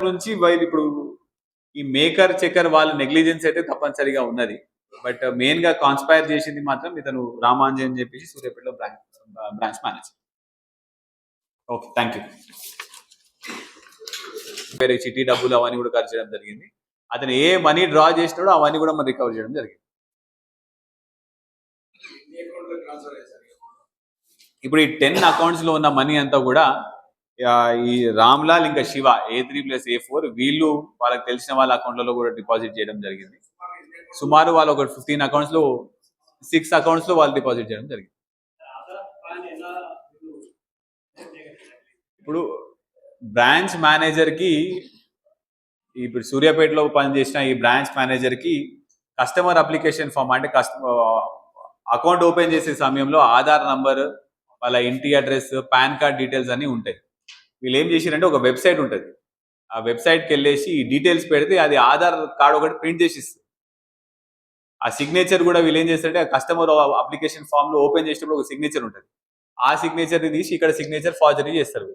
నుంచి వీళ్ళు ఇప్పుడు ఈ మేకర్ చెకర్ వాళ్ళ నెగ్లిజెన్స్ అయితే తప్పనిసరిగా ఉన్నది. బట్ మెయిన్ గా కాన్స్పైర్ చేసింది మాత్రం ఇతను రామాంజన్ అని చెప్పేసి సూర్యాపేటలో branch manager. Okay, thank you. వేరే చిట్టి డబ్బులు అవన్నీ కూడా ఖర్చు చేయడం జరిగింది. అతను ఏ మనీ డ్రా చేసినాడో అవన్నీ కూడా మనం రికవర్ చేయడం జరిగింది. ఇప్పుడు ఈ 10 అకౌంట్స్ లో ఉన్న మనీ అంతా కూడా ఈ రామ్లాల్ ఇంకా శివ A3+A4 వీళ్ళు వాళ్ళకి తెలిసిన వాళ్ళ అకౌంట్లలో కూడా డిపాజిట్ చేయడం జరిగింది. సుమారు వాళ్ళు ఒక 15 అకౌంట్స్ లో 6 అకౌంట్స్ లో వాళ్ళు డిపాజిట్ చేయడం జరిగింది. ఇప్పుడు బ్రాంచ్ మేనేజర్ కి, ఇప్పుడు సూర్యాపేటలో పనిచేసిన ఈ బ్రాంచ్ మేనేజర్ కి కస్టమర్ అప్లికేషన్ ఫామ్ అంటే అకౌంట్ ఓపెన్ చేసే సమయంలో ఆధార్ నంబర్, వాళ్ళ ఇంటి అడ్రస్, పాన్ కార్డ్ డీటెయిల్స్ అన్ని ఉంటాయి. వీళ్ళు ఏం చేసిరంటే ఒక వెబ్సైట్ ఉంటుంది, ఆ వెబ్సైట్కి వెళ్ళేసి ఈ డీటెయిల్స్ పెడితే అది ఆధార్ కార్డు ఒకటి ప్రింట్ చేసి ఇస్తుంది. ఆ సిగ్నేచర్ కూడా వీళ్ళు ఏం చేస్తారంటే ఆ కస్టమర్ అప్లికేషన్ ఫామ్ లో ఓపెన్ చేసినప్పుడు ఒక సిగ్నేచర్ ఉంటుంది, ఆ సిగ్నేచర్ని తీసి ఇక్కడ సిగ్నేచర్ ఫార్జరీ చేస్తారు.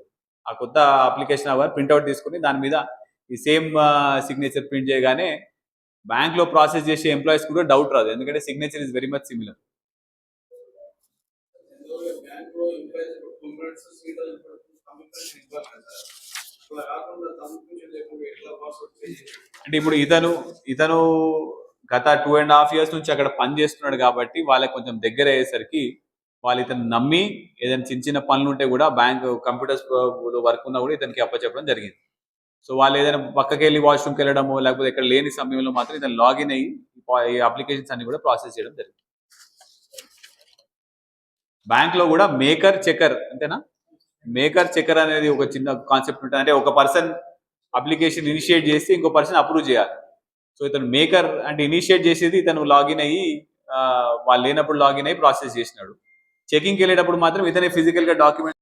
ఆ కొత్త అప్లికేషన్ అవర్ ప్రింట్అవుట్ తీసుకుని దాని మీద ఈ సేమ్ సిగ్నేచర్ ప్రింట్ చేయగానే బ్యాంక్ లో ప్రాసెస్ చేసే ఎంప్లాయీస్ కూడా డౌట్ రాదు, ఎందుకంటే signature is very much similar. అంటే ఇప్పుడు ఇతను గత 2.5 years నుంచి అక్కడ పని చేస్తున్నాడు కాబట్టి వాళ్ళకి కొంచెం దగ్గర అయ్యేసరికి వాళ్ళు ఇతను నమ్మి ఏదైనా చిన్న పనులు ఉంటే కూడా బ్యాంక్ కంప్యూటర్స్ వర్క్ ఉన్నా కూడా ఇతనికి అప్పచెప్పడం జరిగింది. సో వాళ్ళు ఏదైనా పక్కకి వెళ్ళి వాష్రూమ్కి వెళ్ళడము లేకపోతే ఇక్కడ లేని సమయంలో మాత్రం ఇతను లాగిన్ అయ్యి ఈ అప్లికేషన్స్ అన్ని కూడా ప్రాసెస్ చేయడం జరిగింది. బ్యాంక్ లో కూడా మేకర్ చెకర్ అంతేనా? మేకర్ చెకర్ అనేది ఒక చిన్న కాన్సెప్ట్ ఉంటుంది. అంటే ఒక పర్సన్ అప్లికేషన్ ఇనిషియేట్ చేసి ఇంకో పర్సన్ అప్రూవ్ చేయాలి. సో ఇతను మేకర్ అంటే ఇనిషియేట్ చేసేది ఇతను లాగిన్ అయ్యి వాళ్ళు లేనప్పుడు లాగిన్ అయ్యి ప్రాసెస్ చేసినాడు. చెకింగ్కి వెళ్ళేటప్పుడు మాత్రం ఇతనే ఫిజికల్ గా డాక్యుమెంట్